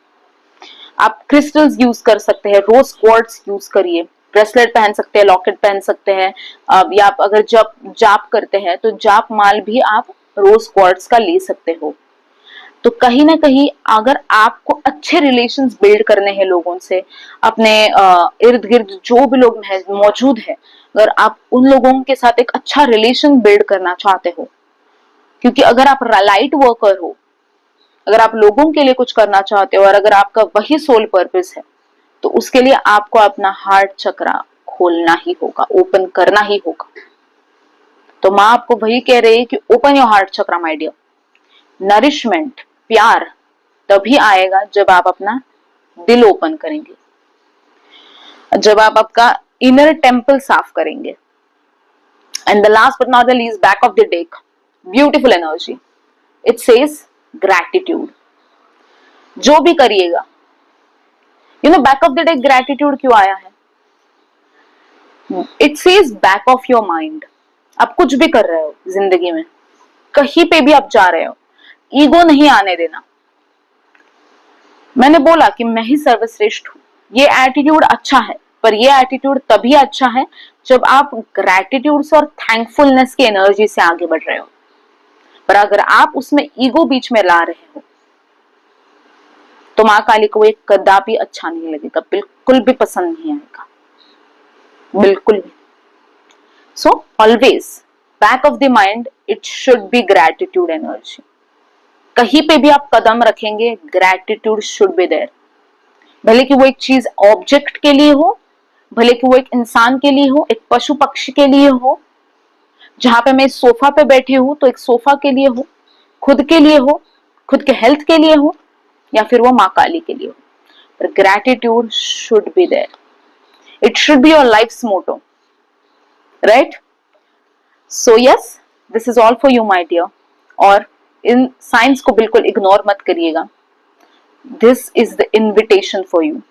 आप क्रिस्टल्स यूज कर सकते हैं, रोज क्वार्ट्स यूज करिए, ब्रेसलेट पहन सकते हैं, लॉकेट पहन सकते हैं, या आप अगर जब जाप करते हैं तो जाप माल भी आप रोज क्वार्ट्स का ले सकते हो। तो कहीं ना कहीं अगर आपको अच्छे रिलेशंस बिल्ड करने हैं लोगों से, अपने इर्द गिर्द जो भी लोग मौजूद है, अगर आप उन लोगों के साथ एक अच्छा रिलेशन बिल्ड करना चाहते हो, क्योंकि अगर आप लाइट वर्कर हो, अगर आप लोगों के लिए कुछ करना चाहते हो और अगर आपका वही सोल पर्पस है, तो उसके लिए आपको अपना हार्ट चक्रा खोलना ही होगा, ओपन करना ही होगा। तो माँ आपको वही कह रही है कि open your heart chakra my dear. Nourishment, प्यार तभी आएगा जब आप अपना दिल ओपन करेंगे, जब आप आपका इनर टेम्पल साफ करेंगे। And the last but not the least, back of the deck, beautiful energy, it says gratitude. जो भी करिएगा, you know back of the deck gratitude क्यों आया है? It says back of your mind. आप कुछ भी कर रहे हो जिंदगी में, कहीं पे भी आप जा रहे हो, ईगो नहीं आने देना। मैंने बोला कि मैं ही सर्वश्रेष्ठ हूं, ये एटीट्यूड अच्छा है, पर ये एटीट्यूड तभी अच्छा है जब आप ग्रैटिट्यूड से और थैंकफुलनेस की एनर्जी से आगे बढ़ रहे हो। पर अगर आप उसमें ईगो बीच में ला रहे हो तो माँ काली को एक कदापि अच्छा नहीं लगेगा, बिल्कुल भी पसंद नहीं आएगा, बिल्कुल भी। So always back of the mind it should B gratitude energy. कहीं पे भी आप कदम रखेंगे, ग्रैटिट्यूड शुड बी देयर। भले कि वो एक चीज ऑब्जेक्ट के लिए हो, भले कि वो एक इंसान के लिए हो, एक पशु पक्षी के लिए हो, जहां पे मैं सोफा पे बैठी हूं तो एक सोफा के लिए हो, खुद के लिए हो, खुद के हेल्थ के लिए हो, या फिर वो माँ काली के लिए हो, पर gratitude should be there. It should be your life's motto, right? So yes, this is all for you my dear. और इन साइंस को बिल्कुल इग्नोर मत करिएगा, this is the invitation for you.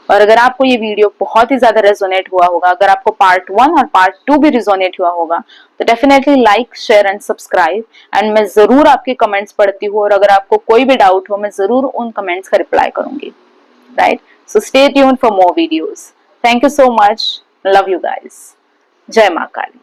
और अगर आपको ये वीडियो बहुत ही ज्यादा रेजोनेट हुआ होगा, अगर आपको पार्ट 1 और पार्ट 2 भी रेजोनेट हुआ होगा, तो definitely like, share and subscribe. And मैं जरूर आपके कमेंट्स पढ़ती हूँ, और अगर आपको कोई भी डाउट हो मैं जरूर उन कमेंट्स का रिप्लाई करूंगी, right? So stay tuned for more videos. Thank you so much, love you guys. जय माँ काली।